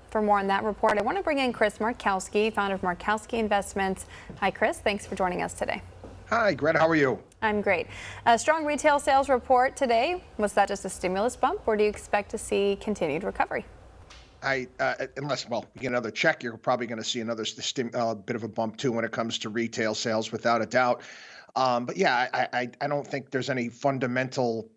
For more on that report, I want to bring in Chris Markowski, founder of Markowski Investments. Hi, Chris. Thanks for joining us today. Hi, Greta. How are you? I'm great. A strong retail sales report today. Was that just a stimulus bump, or do you expect to see continued recovery? Unless you get another check, you're probably going to see another bit of a bump too when it comes to retail sales, without a doubt. But yeah, I don't think there's any fundamental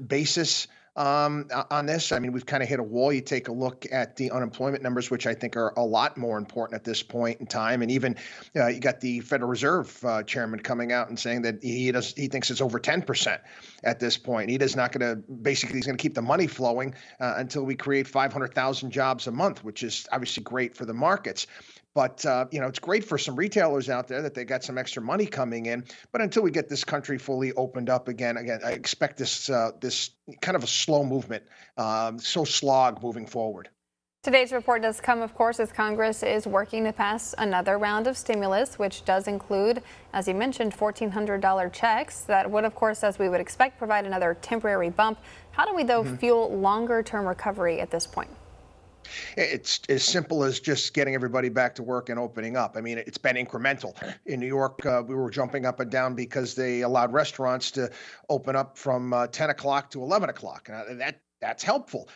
basis on this. I mean, we've kind of hit a wall. You take a look at the unemployment numbers, which I think are a lot more important at this point in time. And even you got the Federal Reserve chairman coming out and saying that he thinks it's over 10% at this point. He's not going to he's going to keep the money flowing until we create 500,000 jobs a month, which is obviously great for the markets. But, it's great for some retailers out there that they got some extra money coming in. But until we get this country fully opened up again, I expect this kind of a slow movement, slog moving forward. Today's report does come, of course, as Congress is working to pass another round of stimulus, which does include, as you mentioned, $1,400 checks. That would, of course, as we would expect, provide another temporary bump. How do we, though, fuel longer-term recovery at this point? It's as simple as just getting everybody back to work and opening up. I mean, it's been incremental. In New York, we were jumping up and down because they allowed restaurants to open up from 10 o'clock to 11 o'clock. And that's helpful.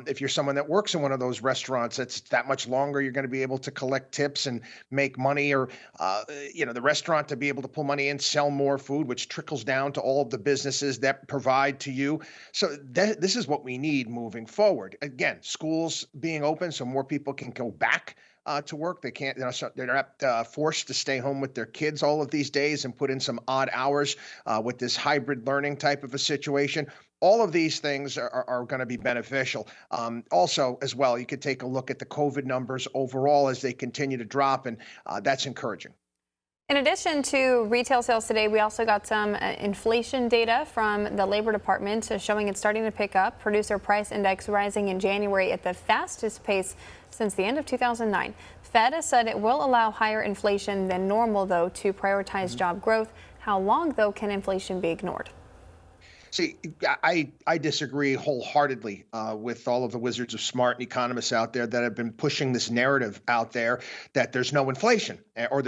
If you're someone that works in one of those restaurants, it's that much longer. You're going to be able to collect tips and make money, or the restaurant to be able to pull money in, sell more food, which trickles down to all of the businesses that provide to you. So this is what we need moving forward. Again, schools being open so more people can go back to work. They can't, they're not forced to stay home with their kids all of these days and put in some odd hours with this hybrid learning type of a situation. All of these things are going to be beneficial. Also, as well, you could take a look at the COVID numbers overall as they continue to drop, and that's encouraging. In addition to retail sales today, we also got some inflation data from the Labor Department showing it's starting to pick up. Producer Price Index rising in January at the fastest pace since the end of 2009. Fed has said it will allow higher inflation than normal, though, to prioritize job growth. How long, though, can inflation be ignored? See, I disagree wholeheartedly with all of the wizards of smart and economists out there that have been pushing this narrative out there that there's no inflation, or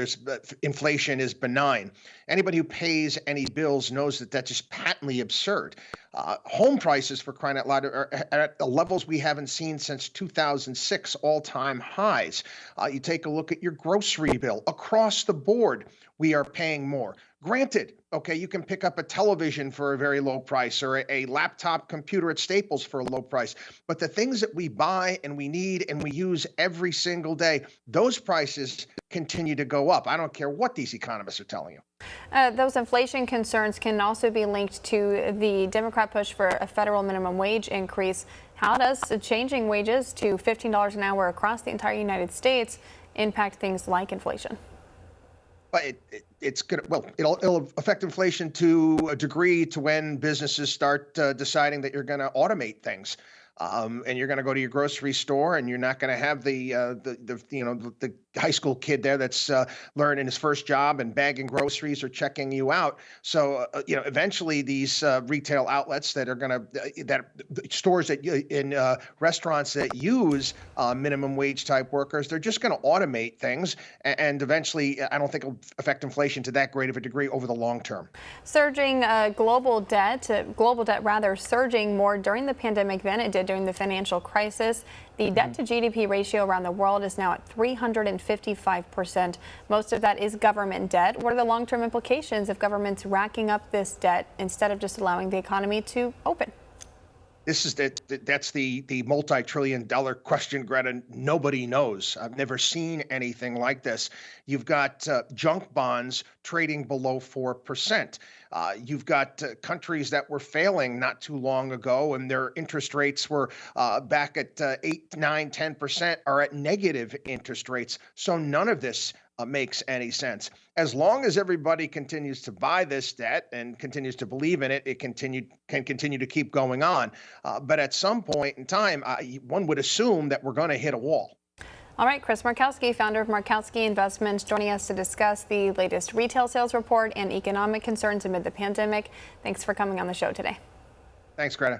inflation is benign. Anybody who pays any bills knows that that's just patently absurd. Home prices, for crying out loud, are at the levels we haven't seen since 2006, all-time highs. You take a look at your grocery bill. Across the board, we are paying more. Granted, okay, you can pick up a television for a very low price, or a laptop computer at Staples for a low price. But the things that we buy and we need and we use every single day, those prices continue to go up. I don't care what these economists are telling you. Those inflation concerns can also be linked to the Democrat push for a federal minimum wage increase. How does changing wages to $15 an hour across the entire United States impact things like inflation? But it's good. Well, it'll affect inflation to a degree to when businesses start deciding that you're going to automate things. And you're going to go to your grocery store, and you're not going to have the high school kid there that's learning his first job and bagging groceries or checking you out. So eventually these retail outlets that are going to stores that in restaurants that use minimum wage type workers, they're just going to automate things, and eventually I don't think it'll affect inflation to that great of a degree over the long term. Surging global debt surging more during the pandemic than it did during the financial crisis. The debt to GDP ratio around the world is now at 355%. Most of that is government debt. What are the long-term implications of governments racking up this debt instead of just allowing the economy to open? That's the multi-trillion-dollar question, Greta. Nobody knows. I've never seen anything like this. You've got junk bonds trading below 4%. You've got countries that were failing not too long ago, and their interest rates were back at 8, 9, 10%, are at negative interest rates. So none of this makes any sense. As long as everybody continues to buy this debt and continues to believe in it, it can continue to keep going on. But at some point in time, one would assume that we're going to hit a wall. All right, Chris Markowski, founder of Markowski Investments, joining us to discuss the latest retail sales report and economic concerns amid the pandemic. Thanks for coming on the show today. Thanks, Greta.